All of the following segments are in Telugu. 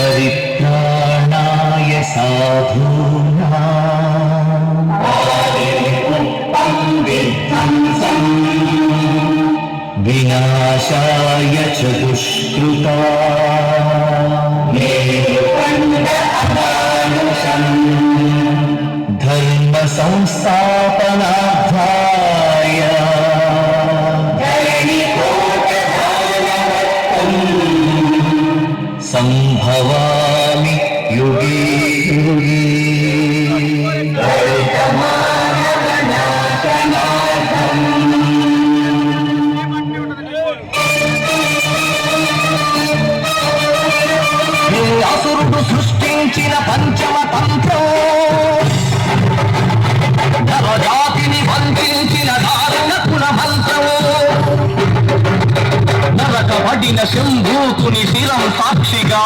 परित्राणाय साधूनां विनाशाय च दुष्कृतां धर्म संस्थापनार्थाय संभवामि युगे युगे। అసురుడు సృష్టించిన పంచమ తంత్రం నరజాతిని వంచించిన దారుణ కుల మంత్రం నరకబడిన శంభూతుని శిరం సాక్షిగా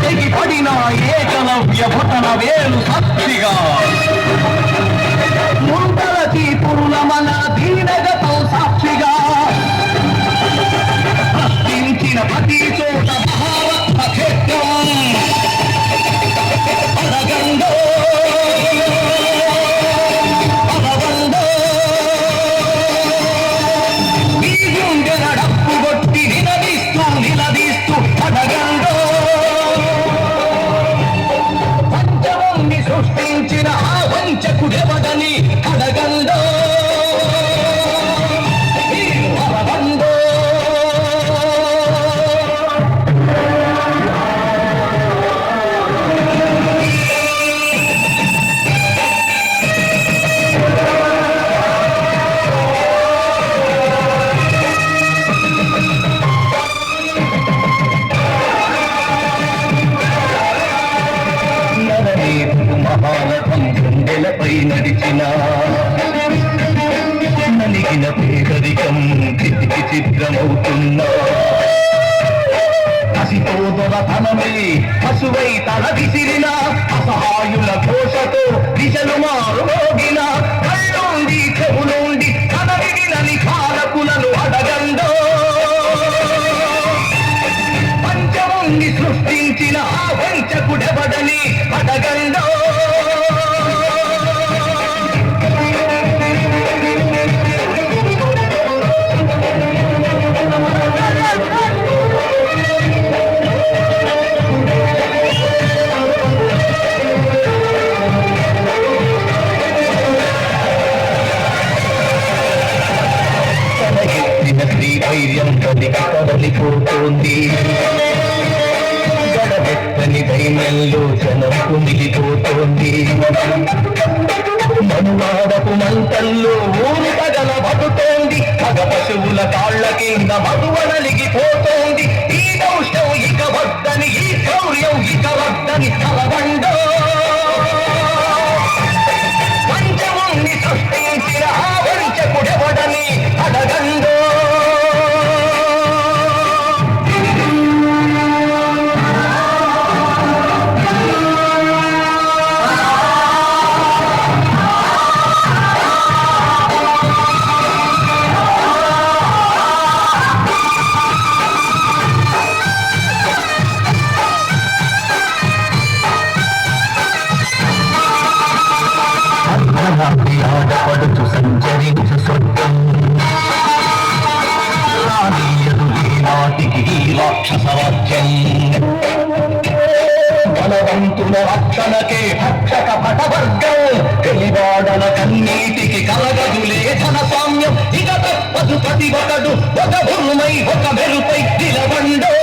తెగిపడిన ఏకలవ్య భటన వేలు సాక్షిగా ముందరచి పురుల మన దీనగతో సాక్షిగా ప్రశ్నించిన ప్రతి చోట మహారత్న క్షేత్రం అరగండో అరగండో ఈ గుండెన డప్పు కొట్టి నిలదీస్తూ నిలదీస్తూ అడగండో పంచముని సృష్టించిన ఆ వంచకుడెవడని అడగండో అరగండో. మహారథం గుండెలపై నడిచిన నలిగిన పేదరికం చితికి చిత్రమవుతున్నా కసితోదరతనమే పశువై తల విసిరిన అసహాయుల ఘోషతో దిశలు మారుమోగిన కళ్ళుండి చెవులుండి కనవిడిన నిఖారకులను అడగండో పంచముని సృష్టించిన ఆ వంచకుడెవడని అడగండో. తనకెత్తిన శ్రీధైర్యం కలిగి కదలిపోతోంది గడబెట్టని దైన్యంలో జనం కుమిలిపోతోంది మనువాడపు మంటల్లో ఊరు తగలబడుతోంది మగ పశువుల కాళ్ల కింద మధువనలిగిపోతోంది ఈ దౌష్యం ఇక వద్దని ఈ శౌర్యం ఇక వద్దని కలవండో పంచముని సృష్టించిన ఆ వంచకుడెవడని అడగండో. ఆడపడుచు సంచరించు స్వర్గం రానీయదు ఈనాటికి ఈ రాక్షస రాజ్యం బలవంతుల రక్షణకే భక్షక భటవర్గం తెలివాడల కన్నీటికి కలగదులే ధనసామ్యం ఇక తప్పదు ప్రతి ఒకడు ఒక భూమై ఒక మెరుపై నిలబండో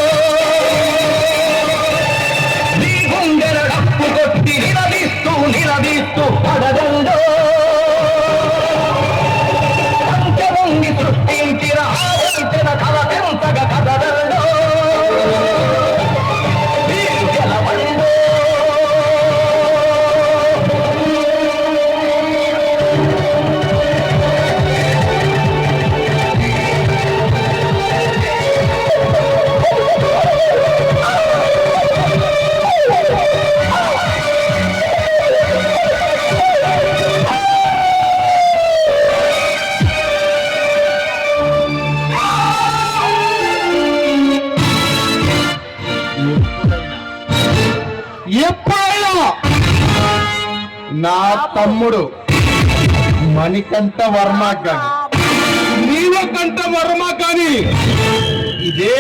నీ గుండెల డప్పు కొట్టి నిలదీస్తూ నిలదీస్తూ అడగండో పంచముని సృష్టించిన ఆ వంచన కథ తెంతగా కదలండో మీరు గెలవండో. ఎప్పుడైనా నా తమ్ముడు మణికంఠ వర్మ కానీ నీలకంఠ వర్మ కానీ ఇదే